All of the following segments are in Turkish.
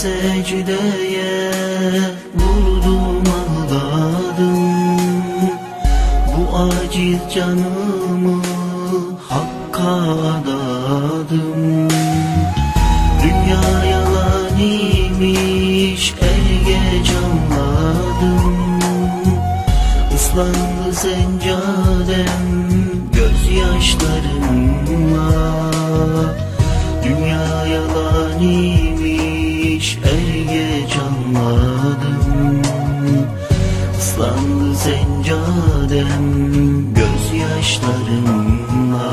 secdeye vurdum ağladım. Bu aciz canımı Hakk'a adadım. Dünya yalan imiş er geç anladım. Islandı seccadem gözyaşlarımla. Dünya yalan imiş er geç anladım. Islandı seccadem gözyaşlarımla.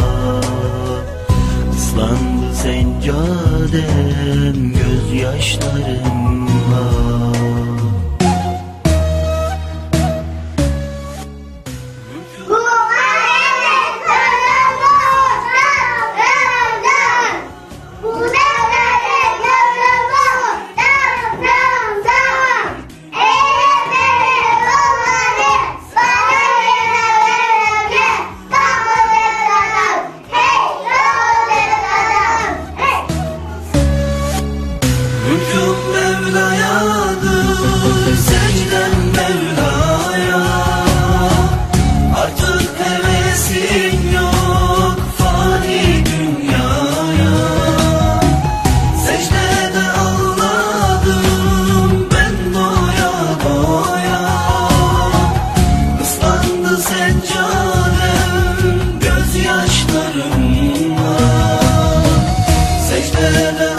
Islandı seccadem gözyaşlarımla. Hüküm Mevla'yadır, secdem Mevla'ya. Artık hevesim yok fani dünyaya. Secdede ağladım ben doya doya. Islandı seccadem gözyaşlarımla. Secdede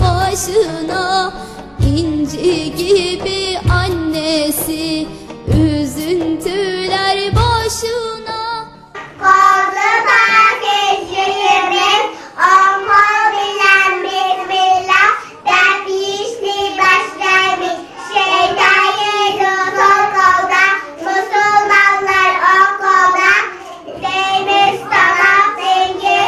başına inci gibi annesi, üzüntüler başına. Kaldı bakışımız okul bilen bismillah. Dert işli başlamış şeytan yüzü okulda. Müslümanlar okulda Zeynep tamam zenci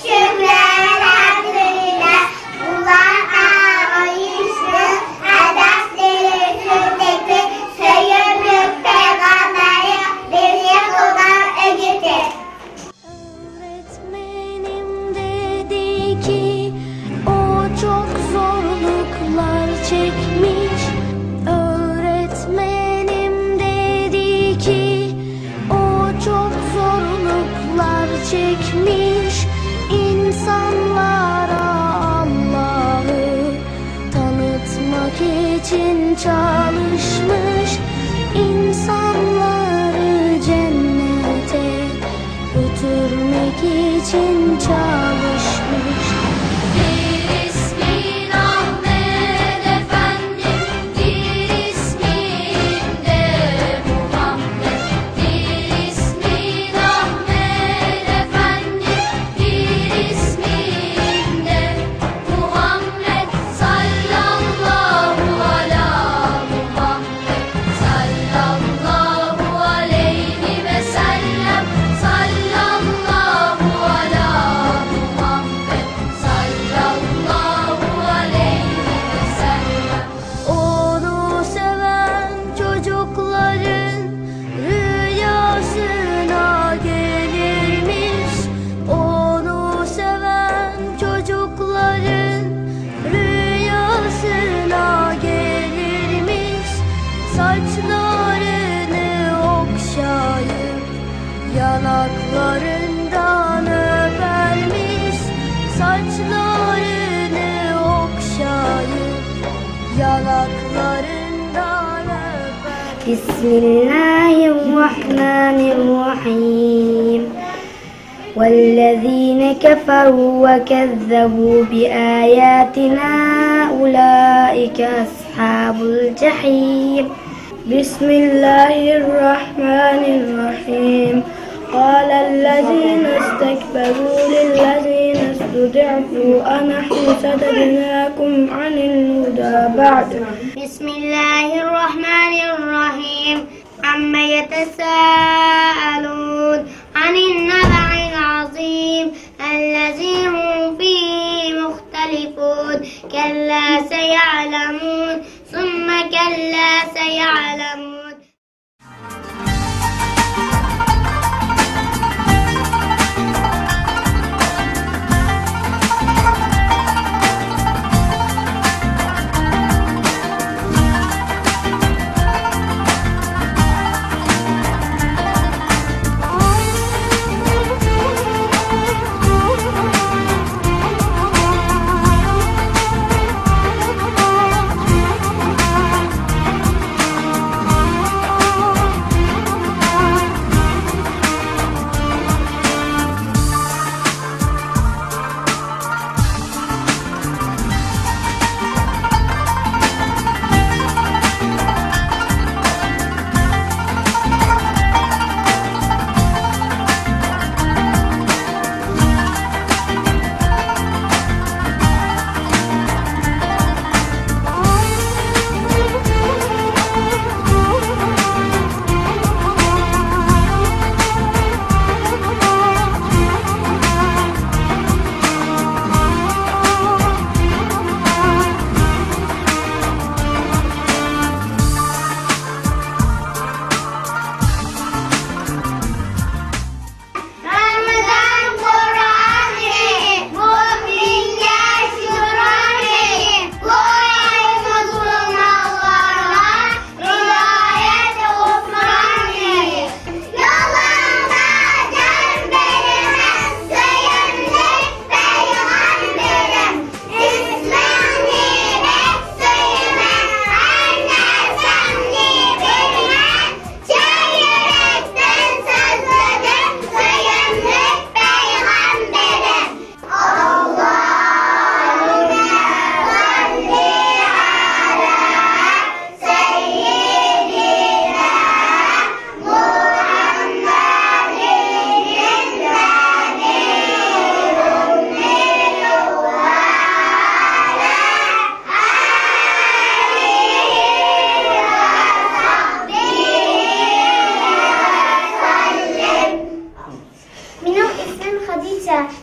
şükür elhamdülillah. Bunlar anlayışlı hedefleri sürdeki Seyyid Peygamberi bizi kuldan öğütür. Öğretmenim dedi ki o çok zorluklar çekmiş. Öğretmenim dedi ki o çok zorluklar çekmiş. İnsanlara Allah'ı tanıtmak için çalışmış. İnsanları cennete götürmek için çalış. yanaklarından öper. Bismillahirrahmanirrahim. وَالَّذِينَ كَفَرُوا وَكَذَّبُوا بِآيَاتِنَا أُولَٰئِكَ أَصْحَابُ الْجَحِيمِ. بسم الله الرحمن الرحيم. قال الذين استكبروا للذين استضعفوا أنحن صددناكم عن الهدى بعد. بسم الله الرحمن الرحيم. عما يتساءلون عن النبع العظيم الذي هم فيه مختلفون. كلا سيعلمون ثم كلا سيعلمون.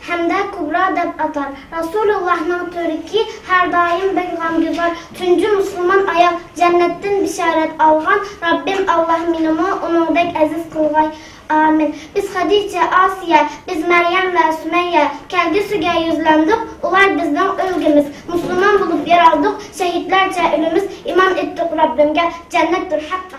Həmdə Kubra dəb atar. Rasulullah'ın töriki hər daim bəqlam güzar. Tüncü Müslüman ayaq cənnətdən bişarət alğan. Rabbim Allah minimə onundək əziz qılğay. Amin. Biz Xadicə, Asiyə, biz Məryəm və Sümeyyə Kəlqüsügə yüzləndik. Onlar bizdən ölgümüz. Müslüman bulub yer aldıq. Şəhidlərcə ölümüz. İman etdik Rabbimgə. Cənnətdir haqq.